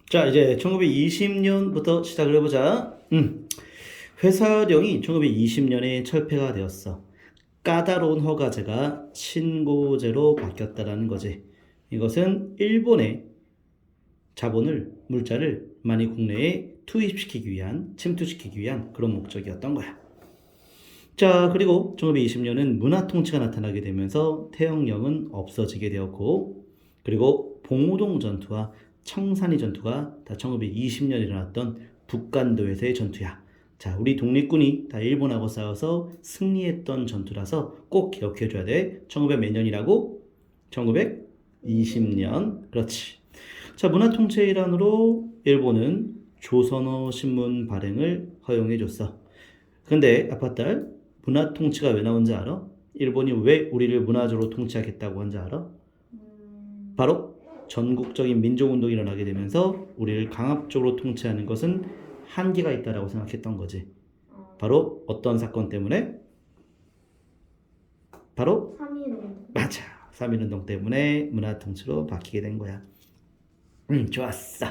자, 이제 1920년부터 시작을 해보자. 회사령이 1920년에 철폐가 되었어. 까다로운 허가제가 신고제로 바뀌었다라는 거지. 이것은 일본의 자본을, 물자를 많이 국내에 투입시키기 위한, 침투시키기 위한 그런 목적이었던 거야. 자, 그리고 1920년은 문화통치가 나타나게 되면서 태영령은 없어지게 되었고, 그리고 봉오동 전투와 청산리 전투가 다 1920년에 일어났던 북간도에서의 전투야. 자, 우리 독립군이 다 일본하고 싸워서 승리했던 전투라서 꼭 기억해줘야 돼. 1900 몇 년이라고? 1920년. 그렇지. 자, 문화통치의 일환으로 일본은 조선어 신문 발행을 허용해줬어. 근데 아빠딸, 문화통치가 왜 나온지 알아? 일본이 왜 우리를 문화적으로 통치하겠다고 한지 알아? 바로 전국적인 민족운동이 일어나게 되면서 우리를 강압적으로 통치하는 것은 한계가 있다라고 생각했던 거지. 바로 어떤 사건 때문에? 바로 3.1운동. 맞아. 3.1운동 때문에 문화통치로 바뀌게 된 거야. 좋았어.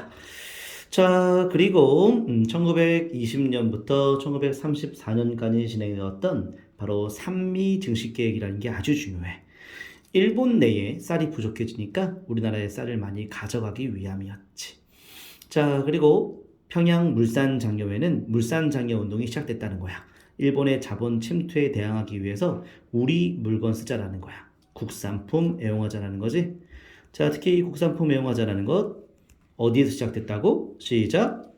자, 그리고 1920년부터 1934년까지 진행되었던 바로 산미 증식 계획이라는 게 아주 중요해. 일본 내에 쌀이 부족해지니까 우리나라에 쌀을 많이 가져가기 위함이었지. 자, 그리고 평양 물산 장려회는 물산 장려 운동이 시작됐다는 거야. 일본의 자본 침투에 대항하기 위해서 우리 물건 쓰자라는 거야. 국산품 애용하자라는 거지. 자, 특히 국산품 애용하자라는 것 어디에서 시작됐다고? 시작.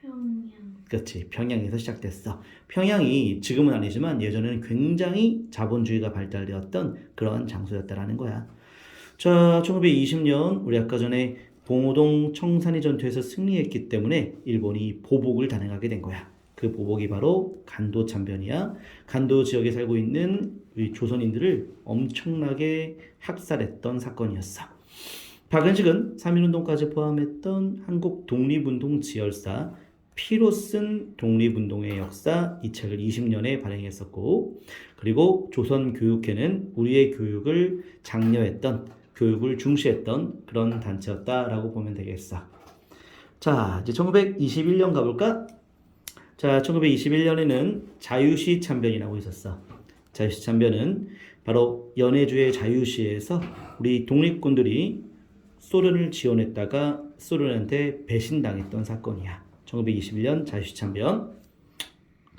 평양. 그렇지. 평양에서 시작됐어. 평양이 지금은 아니지만 예전에는 굉장히 자본주의가 발달되었던 그런 장소였다라는 거야. 자, 1920년 우리 아까 전에 봉오동 청산리 전투에서 승리했기 때문에 일본이 보복을 단행하게 된 거야. 그 보복이 바로 간도 참변이야. 간도 지역에 살고 있는 우리 조선인들을 엄청나게 학살했던 사건이었어. 박은식은 3.1운동까지 포함했던 한국 독립운동 지열사 피로 쓴 독립운동의 역사 이 책을 20년에 발행했었고, 그리고 조선교육회는 우리의 교육을 장려했던, 교육을 중시했던 그런 단체였다라고 보면 되겠어. 자, 이제 1921년 가볼까? 자, 1921년에는 자유시 참변이라고 있었어. 자유시 참변은 바로 연해주의 자유시에서 우리 독립군들이 소련을 지원했다가 소련한테 배신당했던 사건이야. 1921년 자유시 참변.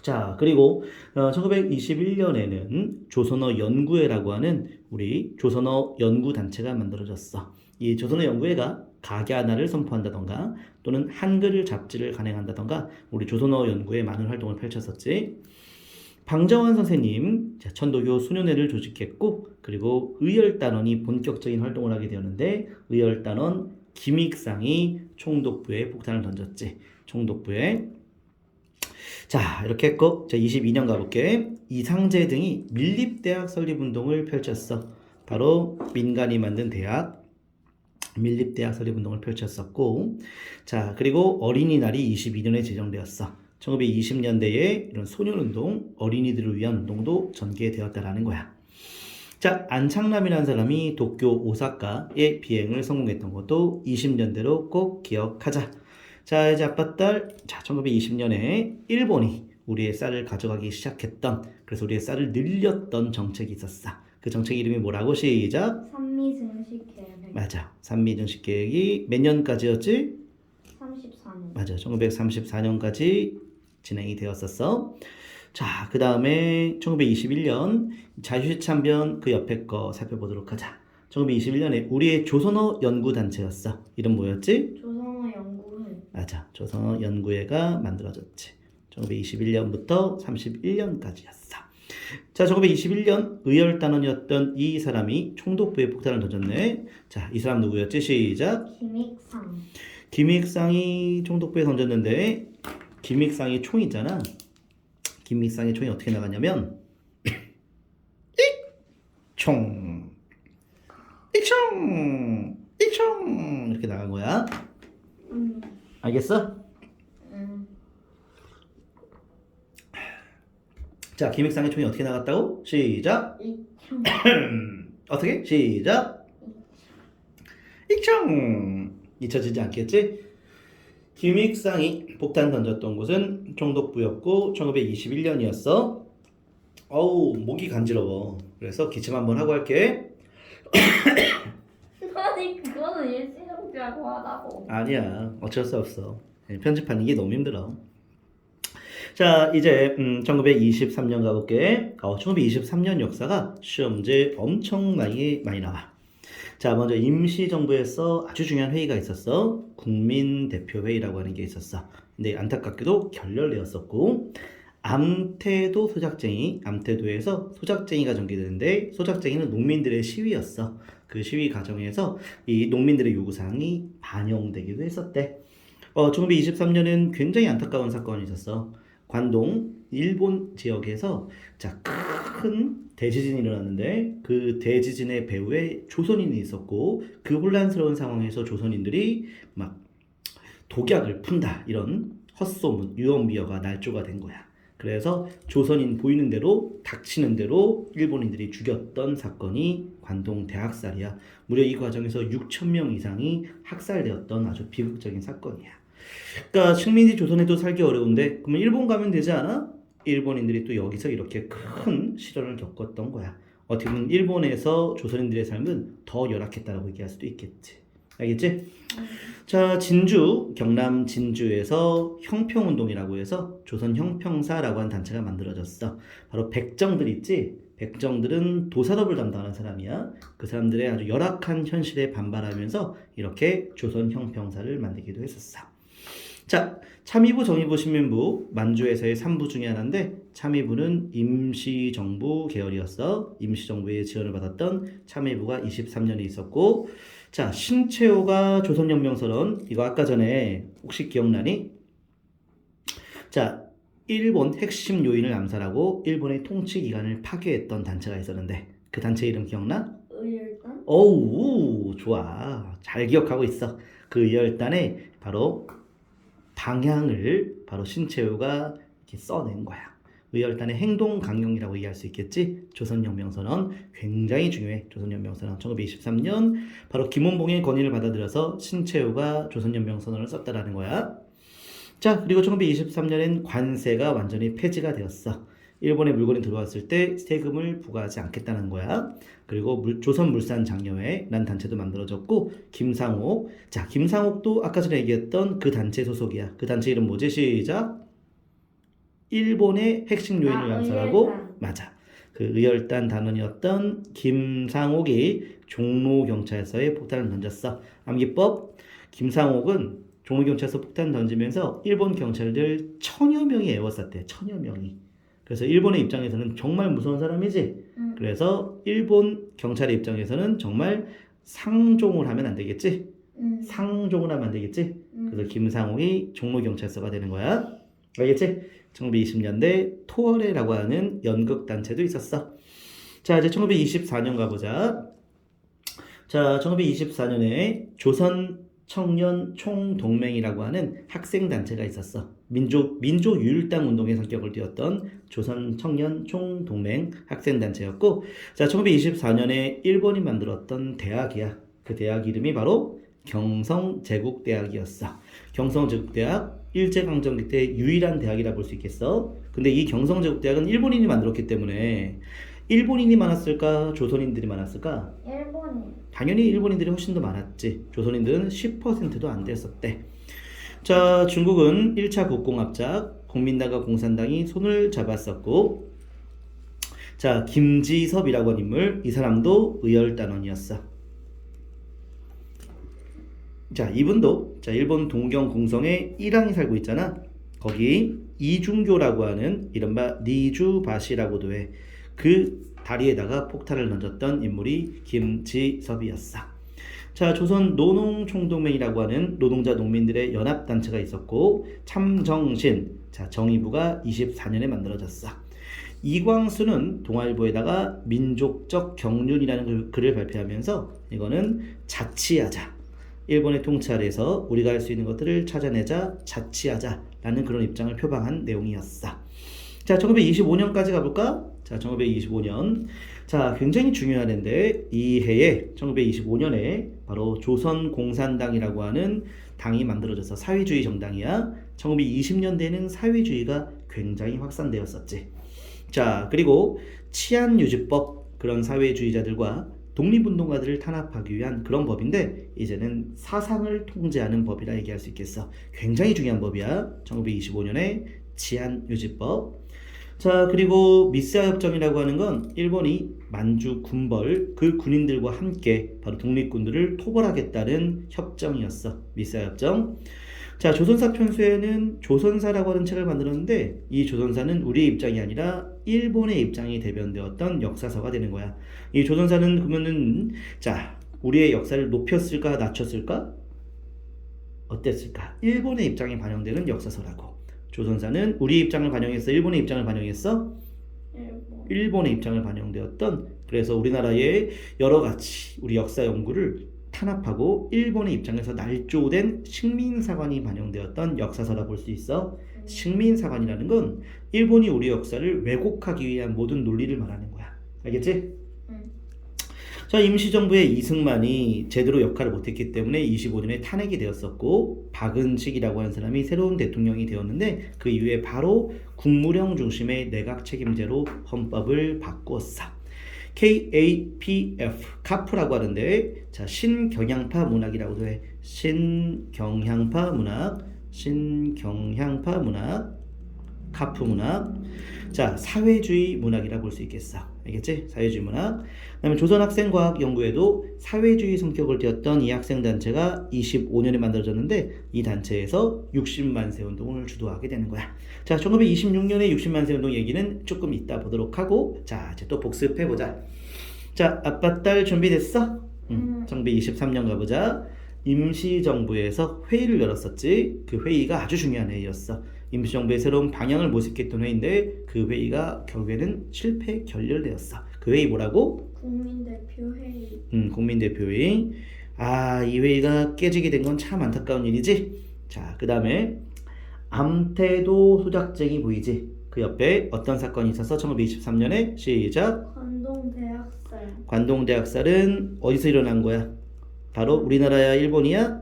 자, 그리고 1921년에는 조선어 연구회라고 하는 우리 조선어 연구단체가 만들어졌어. 이 조선어 연구회가 각야나를 선포한다던가 또는 한글 잡지를 간행한다던가 우리 조선어 연구에 많은 활동을 펼쳤었지. 방정환 선생님 천도교 수련회를 조직했고, 그리고 의열단원이 본격적인 활동을 하게 되었는데 의열단원 김익상이 총독부에 폭탄을 던졌지. 총독부에. 자, 이렇게 했고, 자, 22년 가볼게. 이상제 등이 밀립대학 설립운동을 펼쳤어. 바로 민간이 만든 대학 밀립대학 설립운동을 펼쳤었고, 자, 그리고 어린이날이 22년에 제정되었어. 1920년대에 이런 소년운동, 어린이들을 위한 운동도 전개되었다라는 거야. 자, 안창남이라는 사람이 도쿄 오사카에 비행을 성공했던 것도 20년대로 꼭 기억하자. 자, 이제 아빠 딸. 자, 1920년에 일본이 우리의 쌀을 가져가기 시작했던, 그래서 우리의 쌀을 늘렸던 정책이 있었어. 그 정책 이름이 뭐라고? 시작. 산미증식계획. 맞아. 산미증식 계획이 몇 년까지였지? 34년. 맞아. 1934년까지 진행이 되었었어. 자, 그 다음에 1921년 자유시 참변 그 옆에 거 살펴보도록 하자. 1921년에 우리의 조선어 연구단체였어. 이름 뭐였지? 조선어 연구회. 맞아. 조선어 연구회가 만들어졌지. 1921년부터 31년까지였어. 자, 1921년 의열단원이었던 이 사람이 총독부에 폭탄을 던졌네. 자, 이 사람 누구였지? 시작. 김익상. 김익상이 총독부에 던졌는데, 김익상의 총이 있잖아. 김익상의 총이 어떻게 나가냐면 총, 이총, 이총 이렇게 나간 거야. 알겠어? 자, 김익상의 총이 어떻게 나갔다고? 시작. 이총. 어떻게? 시작. 이총. 잊혀지지 않겠지? 김익상이 폭탄 던졌던 곳은 총독부였고 1921년이었어. 어우 목이 간지러워. 그래서 기침 한번 하고 할게. 아니 그거는 일시정지하고 하라고. 아니야 어쩔 수 없어. 편집하는 게 너무 힘들어. 자 이제 1923년 가볼게. 1923년 역사가 시험 문제 엄청나게 많이 나와. 자 먼저 임시정부에서 아주 중요한 회의가 있었어. 국민대표회의라고 하는 게 있었어. 근데 안타깝게도 결렬되었었고 암태도 소작쟁이, 암태도에서 소작쟁이가 전개되는데 소작쟁이는 농민들의 시위였어. 그 시위 과정에서 이 농민들의 요구사항이 반영되기도 했었대. 1923년은 굉장히 안타까운 사건이 있었어. 관동 일본 지역에서 자 큰 대지진이 일어났는데 그 대지진의 배후에 조선인이 있었고 그 혼란스러운 상황에서 조선인들이 막 독약을 푼다 이런 헛소문 유언비어가 날조가 된 거야. 그래서 조선인 보이는 대로 닥치는 대로 일본인들이 죽였던 사건이 관동 대학살이야. 무려 이 과정에서 6,000명 이상이 학살되었던 아주 비극적인 사건이야. 그러니까 식민지 조선에도 살기 어려운데 그러면 일본 가면 되지 않아? 일본인들이 또 여기서 이렇게 큰 시련을 겪었던 거야. 어떻게 보면 일본에서 조선인들의 삶은 더 열악했다라고 얘기할 수도 있겠지. 알겠지? 자 진주 경남 진주에서 형평운동이라고 해서 조선 형평사라고 한 단체가 만들어졌어. 바로 백정들 있지? 백정들은 도사업을 담당하는 사람이야. 그 사람들의 아주 열악한 현실에 반발하면서 이렇게 조선 형평사를 만들기도 했었어. 자 참의부 정의부 신민부 만주에서의 3부 중에 하나인데 참의부는 임시정부 계열이었어. 임시정부의 지원을 받았던 참의부가 23년에 있었고 자 신채호가 조선혁명선언 이거 아까 전에 혹시 기억나니? 자 일본 핵심 요인을 암살하고 일본의 통치 기관을 파괴했던 단체가 있었는데 그 단체 이름 기억나? 의열단? 오우 좋아 잘 기억하고 있어. 그 의열단의 바로 방향을 바로 신채호가 이렇게 써낸 거야. 의열단의 행동 강령이라고 이해할 수 있겠지. 조선혁명선언 굉장히 중요해. 조선혁명선언 1923년 바로 김원봉의 건의를 받아들여서 신채호가 조선혁명선언을 썼다라는 거야. 자 그리고 1923년엔 관세가 완전히 폐지가 되었어. 일본의 물건이 들어왔을 때 세금을 부과하지 않겠다는 거야. 그리고 조선물산장려회라는 단체도 만들어졌고 김상옥. 자 김상옥도 아까 전에 얘기했던 그 단체 소속이야. 그 단체 이름 뭐지? 시작. 일본의 핵심 요인을 암살하고 의열단. 맞아. 그 의열단 단원이었던 김상옥이 종로경찰서에 폭탄을 던졌어. 암기법. 김상옥은 종로경찰서 폭탄 던지면서 일본 경찰들 1000여 명이 애워쌌대. 1000여 명이. 그래서 일본의 입장에서는 정말 무서운 사람이지. 그래서 일본 경찰의 입장에서는 정말 상종을 하면 안 되겠지. 상종을 하면 안 되겠지. 그래서 김상옥이 종로경찰서가 되는 거야. 알겠지? 1920년대 토월회라고 하는 연극단체도 있었어. 자 이제 1924년 가보자. 자 1924년에 조선 청년 총동맹이라고 하는 학생단체가 있었어. 민족유일당 운동의 성격을 띠었던 조선 청년 총동맹 학생단체였고 자 1924년에 일본이 만들었던 대학이야. 그 대학 이름이 바로 경성제국대학이었어. 경성제국대학 일제강점기 때 유일한 대학이라 볼 수 있겠어. 근데 이 경성제국대학은 일본인이 만들었기 때문에 일본인이 많았을까? 조선인들이 많았을까? 일본인. 당연히 일본인들이 훨씬 더 많았지. 조선인들은 10%도 안 됐었대. 자, 중국은 1차 국공합작 국민당과 공산당이 손을 잡았었고 자, 김지섭이라고 하는 인물, 이 사람도 의열단원이었어. 자, 이분도 자, 일본 동경 공성에 일항이 살고 있잖아. 거기 이중교라고 하는 이른바 니주바시라고도 해. 그 다리에다가 폭탄을 던졌던 인물이 김지섭이었어. 자, 조선 노농총동맹이라고 하는 노동자 농민들의 연합단체가 있었고 참정신, 자, 정의부가 24년에 만들어졌어. 이광수는 동아일보에다가 민족적 경륜이라는 글을 발표하면서 이거는 자치하자. 일본의 통치 아래에서 우리가 할 수 있는 것들을 찾아내자, 자치하자라는 그런 입장을 표방한 내용이었어. 자, 1925년까지 가볼까? 자, 1925년. 자, 굉장히 중요한 해인데 이 해에 1925년에 바로 조선공산당이라고 하는 당이 만들어져서 사회주의 정당이야. 1920년대에는 사회주의가 굉장히 확산되었었지. 자, 그리고 치안유지법, 그런 사회주의자들과 독립운동가들을 탄압하기 위한 그런 법인데, 이제는 사상을 통제하는 법이라 얘기할 수 있겠어. 굉장히 중요한 법이야. 1925년에 치안유지법. 자, 그리고 미스아 협정이라고 하는 건 일본이 만주 군벌, 그 군인들과 함께 바로 독립군들을 토벌하겠다는 협정이었어. 미스아 협정. 자, 조선사 편수에는 조선사라고 하는 책을 만들었는데, 이 조선사는 우리의 입장이 아니라 일본의 입장이 대변되었던 역사서가 되는 거야. 이 조선사는 그러면은, 자, 우리의 역사를 높였을까 낮췄을까? 어땠을까? 일본의 입장이 반영되는 역사서라고. 조선사는 우리 입장을 반영했어? 일본의 입장을 반영했어? 일본의 입장을 반영되었던, 그래서 우리나라의 여러 가지 우리 역사 연구를 탄압하고 일본의 입장에서 날조된 식민사관이 반영되었던 역사서라 볼 수 있어. 식민사관이라는 건 일본이 우리 역사를 왜곡하기 위한 모든 논리를 말하는 거야. 알겠지? 자, 임시정부의 이승만이 제대로 역할을 못했기 때문에 25년에 탄핵이 되었었고, 박은식이라고 하는 사람이 새로운 대통령이 되었는데, 그 이후에 바로 국무령 중심의 내각 책임제로 헌법을 바꾸었어. KAPF, 카프라고 하는데, 자, 신경향파 문학이라고도 해. 신경향파 문학, 카프 문학. 자, 사회주의 문학이라 볼 수 있겠어. 알겠지? 사회주의 문학. 그다음에 조선학생과학연구회도 사회주의 성격을 띠었던 이 학생단체가 25년에 만들어졌는데, 이 단체에서 60만 세 운동을 주도하게 되는 거야. 자, 1926년에 60만 세 운동 얘기는 조금 이따 보도록 하고, 자, 이제 또 복습해보자. 자, 아빠 딸 준비됐어? 1923년 가보자. 임시정부에서 회의를 열었었지. 그 회의가 아주 중요한 회의였어. 임시정부의 새로운 방향을 모색했던 회의인데, 그 회의가 결국에는 실패 결렬되었어. 그 회의 뭐라고? 국민대표회의. 국민대표회의. 아, 이 회의가 깨지게 된 건 참 안타까운 일이지. 자, 그 다음에 암태도 소작쟁이 보이지? 그 옆에 어떤 사건이 있어서 1923년에 시작. 관동대학살. 관동대학살은 어디서 일어난 거야? 바로 우리나라야, 일본이야?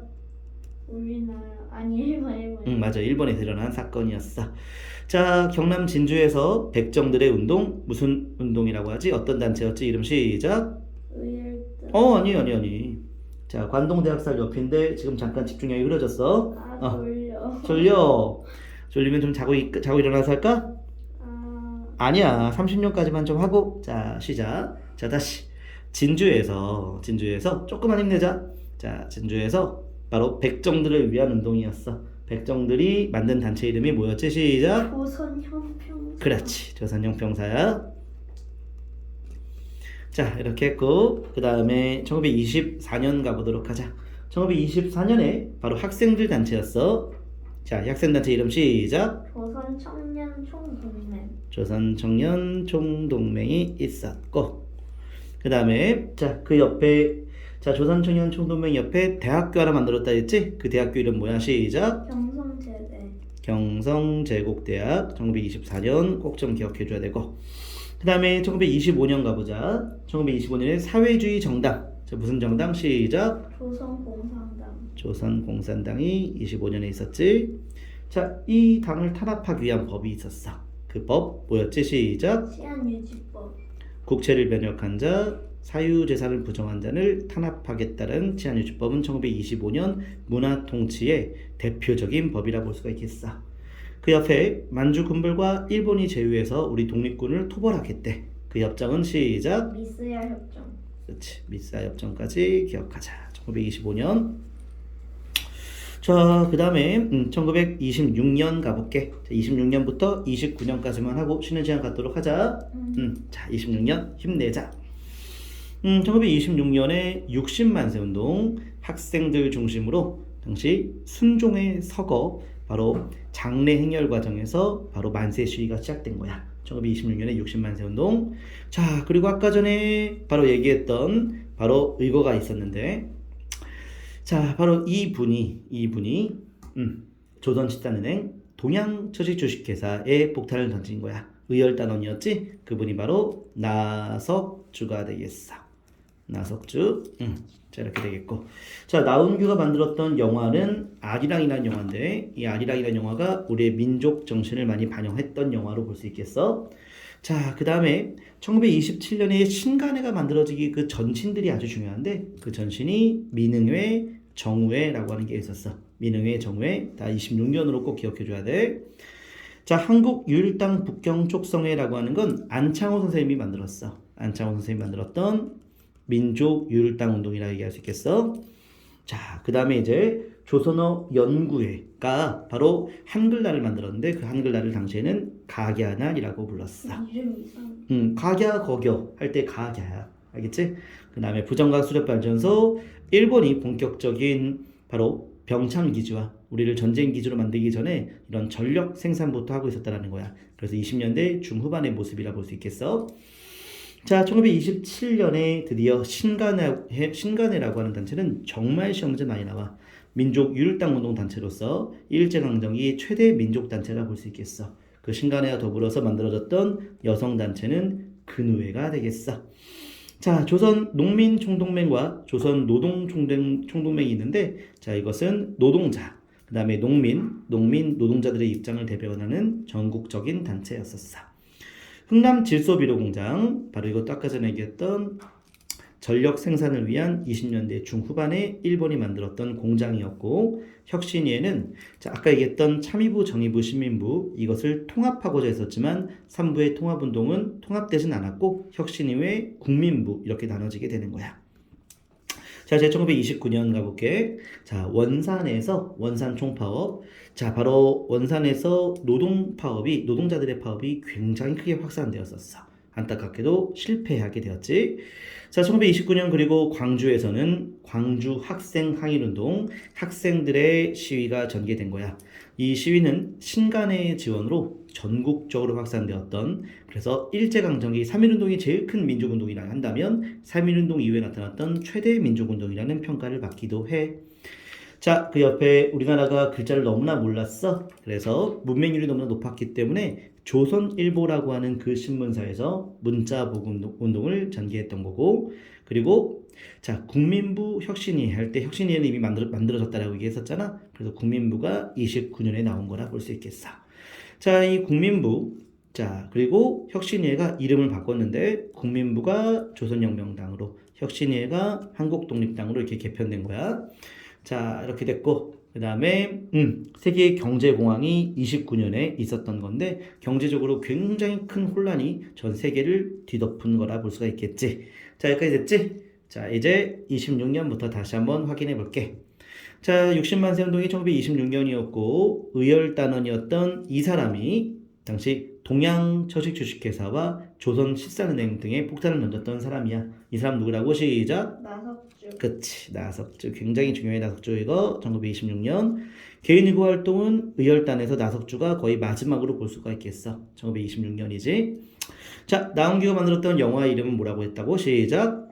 우리나라 아니 일본. 맞아, 일본에서 일어난 사건이었어. 자, 경남 진주에서 백정들의 운동, 무슨 운동이라고 하지? 어떤 단체였지? 이름 시작. 의열등. 아니. 자, 관동대학살 옆인데 지금 잠깐 집중력이 흐려졌어. 졸려. 졸리면 좀 자고 일어나서 할까? 아니야, 30년까지만 좀 하고. 자, 시작. 자, 다시. 진주에서 조금만 힘내자. 자, 진주에서 바로 백정들을 위한 운동이었어. 백정들이 만든 단체 이름이 뭐였지? 시작. 조선형평사. 그렇지, 조선형평사야. 자, 이렇게 했고, 그 다음에 1924년 가보도록 하자. 1924년에 바로 학생들 단체였어. 자, 이 학생단체 이름 시작. 조선청년총동맹이 있었고, 그 다음에 자, 그 옆에, 자, 조선청년총동맹 옆에 대학교 하나 만들었다 했지? 그 대학교 이름 뭐야? 시작. 경성제국대학. 1924년 꼭 좀 기억해줘야 되고, 그 다음에 1925년 가보자. 1925년에 사회주의 정당. 자, 무슨 정당? 시작. 조선공산당이 25년에 있었지. 자, 이 당을 탄압하기 위한 법이 있었어. 그 법 뭐였지? 시작. 치안유지법. 국채를 변역한 자, 사유재산을 부정한 자를 탄압하겠다는 치안유지법은 1925년 문화통치의 대표적인 법이라 볼 수가 있겠어. 그 옆에 만주 군벌과 일본이 제휴해서 우리 독립군을 토벌하겠대. 그 협정은 시작. 미스야 협정. 그렇지, 미스아 협정까지 기억하자. 1925년. 자, 그 다음에 1926년 가볼게. 자, 26년부터 29년까지만 하고 쉬는 시간 갖도록 하자. 자, 26년 힘내자. 1926년에 60만 세 운동, 학생들 중심으로 당시 순종의 서거, 바로 장례 행렬 과정에서 바로 만세 시위가 시작된 거야. 1926년에 60만 세 운동. 자, 그리고 아까 전에 바로 얘기했던 바로 의거가 있었는데, 자, 바로 이분이 조선집단은행 동양처지주식회사에 폭탄을 던진 거야. 의열단원이었지? 그분이 바로 나석주가 되겠어. 나석주. 자, 이렇게 되겠고. 자, 나운규가 만들었던 영화는 아리랑이라는 영화인데 이 아리랑이라는 영화가 우리의 민족 정신을 많이 반영했던 영화로 볼 수 있겠어. 자, 그 다음에 1927년에 신간회가 만들어지기 그 전신들이 아주 중요한데 그 전신이 민흥회, 정우회라고 하는 게 있었어. 민흥회, 정우회 다 26년으로 꼭 기억해줘야 돼. 자, 한국유일당 북경촉성회라고 하는 건 안창호 선생님이 만들었어. 안창호 선생님이 만들었던 민족유일당 운동이라고 얘기할 수 있겠어. 자, 그 다음에 이제 조선어 연구회가 바로 한글날을 만들었는데 그 한글날을 당시에는 각야날이라고 불렀어. 이름 이상. 각야 거겨 할 때 각야야. 알겠지? 그 다음에 부정각 수력발전소 일본이 본격적인 바로 병창 기지와 우리를 전쟁 기지로 만들기 전에 이런 전력 생산부터 하고 있었다라는 거야. 그래서 20년대 중후반의 모습이라 볼 수 있겠어. 자, 1927년에 드디어 신간회라고 하는 단체는 정말 시험 문제 많이 나와. 민족유일당 운동 단체로서 일제강점기 최대 민족단체라 볼 수 있겠어. 그 신간회와 더불어서 만들어졌던 여성단체는 근우회가 되겠어. 자, 조선 농민총동맹과 조선 노동총동맹이 있는데 자, 이것은 노동자, 그 다음에 농민 노동자들의 입장을 대변하는 전국적인 단체였었어. 흥남 질소비료공장, 바로 이것도 아까 전에 얘기했던 전력 생산을 위한 20년대 중후반에 일본이 만들었던 공장이었고 혁신위에는 자, 아까 얘기했던 참의부, 정의부, 시민부 이것을 통합하고자 했었지만 3부의 통합운동은 통합되진 않았고 혁신위에 국민부 이렇게 나눠지게 되는 거야. 자, 제 1929년 가볼게. 자, 원산에서 원산 총파업. 자, 바로 원산에서 노동자들의 파업이 굉장히 크게 확산되었었어. 안타깝게도 실패하게 되었지. 자, 1929년 그리고 광주에서는 광주 학생 항일운동, 학생들의 시위가 전개된 거야. 이 시위는 신간의 지원으로 전국적으로 확산되었던, 그래서 일제강점기 3.1운동이 제일 큰 민족운동이라 한다면 3.1운동 이후에 나타났던 최대 민족운동이라는 평가를 받기도 해. 자, 그 옆에 우리나라가 글자를 너무나 몰랐어. 그래서 문맹률이 너무나 높았기 때문에 조선일보라고 하는 그 신문사에서 문자보고 운동을 전개했던 거고, 그리고 자, 국민부 혁신위 할 때 혁신위는 이미 만들어졌다라고 얘기했었잖아. 그래서 국민부가 29년에 나온 거라 볼 수 있겠어. 자, 이 국민부, 자, 그리고 혁신위가 이름을 바꿨는데 국민부가 조선혁명당으로, 혁신위가 한국독립당으로 이렇게 개편된 거야. 자, 이렇게 됐고, 그 다음에 세계 경제공황이 29년에 있었던 건데 경제적으로 굉장히 큰 혼란이 전 세계를 뒤덮은 거라 볼 수가 있겠지. 자, 여기까지 됐지? 자, 이제 26년부터 다시 한번 확인해 볼게. 자, 60만세 운동이 1926년이었고 의열단원이었던 이 사람이 당시 동양처식주식회사와 조선식산은행 등에 폭탄을 던졌던 사람이야. 이 사람 누구라고? 시작. 나석주. 그치, 나석주. 굉장히 중요해. 나석주. 이거 1926년 개인의구 활동은 의열단에서 나석주가 거의 마지막으로 볼 수가 있겠어. 1926년이지. 자, 나운규가 만들었던 영화 이름은 뭐라고 했다고? 시작.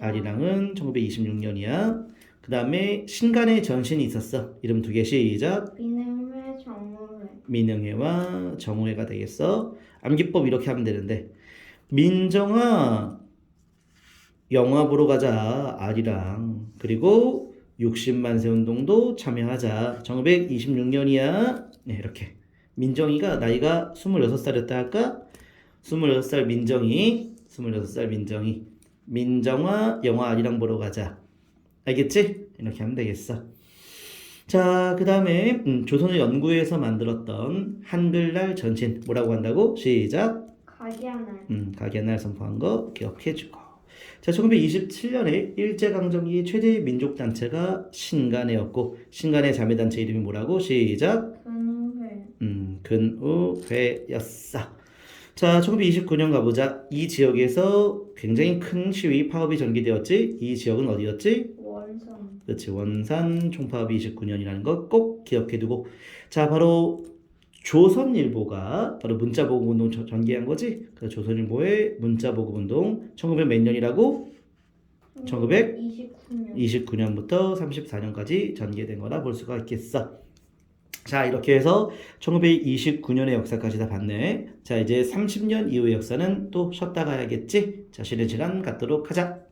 아리랑은 1926년이야. 그 다음에 신간의 전신이 있었어. 이름 두 개. 시작. 민흥회, 정우회. 민흥회와 정우회가 되겠어. 암기법 이렇게 하면 되는데 민정아 영화 보러 가자. 아리랑. 그리고 60만세 운동도 참여하자. 1926년이야. 네, 이렇게. 민정이가 나이가 26살이었다 할까? 26살 민정이. 26살 민정이. 민정아 영화 아리랑 보러 가자. 알겠지? 이렇게 하면 되겠어. 자, 그 다음에 조선의 연구회에서 만들었던 한글날 전신 뭐라고 한다고? 시작. 각야날. 각야날 선포한 거 기억해주고. 자, 1927년에 일제강점기 최대 민족단체가 신간회였고 신간회 자매단체 이름이 뭐라고? 시작. 근우회. 근우회였어. 자, 1929년 가보자. 이 지역에서 굉장히 큰 시위 파업이 전개되었지. 이 지역은 어디였지? 원산. 그렇지, 원산 총파업이 29년이라는 거 꼭 기억해두고. 자, 바로 조선일보가 바로 문자보급운동 전개한 거지. 그래서 조선일보의 문자보급운동 1900 몇 년이라고? 1929년부터 34년까지 전개된 거라 볼 수가 있겠어. 자, 이렇게 해서 1929년의 역사까지 다 봤네. 자, 이제 30년 이후의 역사는 또 쉬었다 가야겠지. 자, 쉬는 시간 갖도록 하자.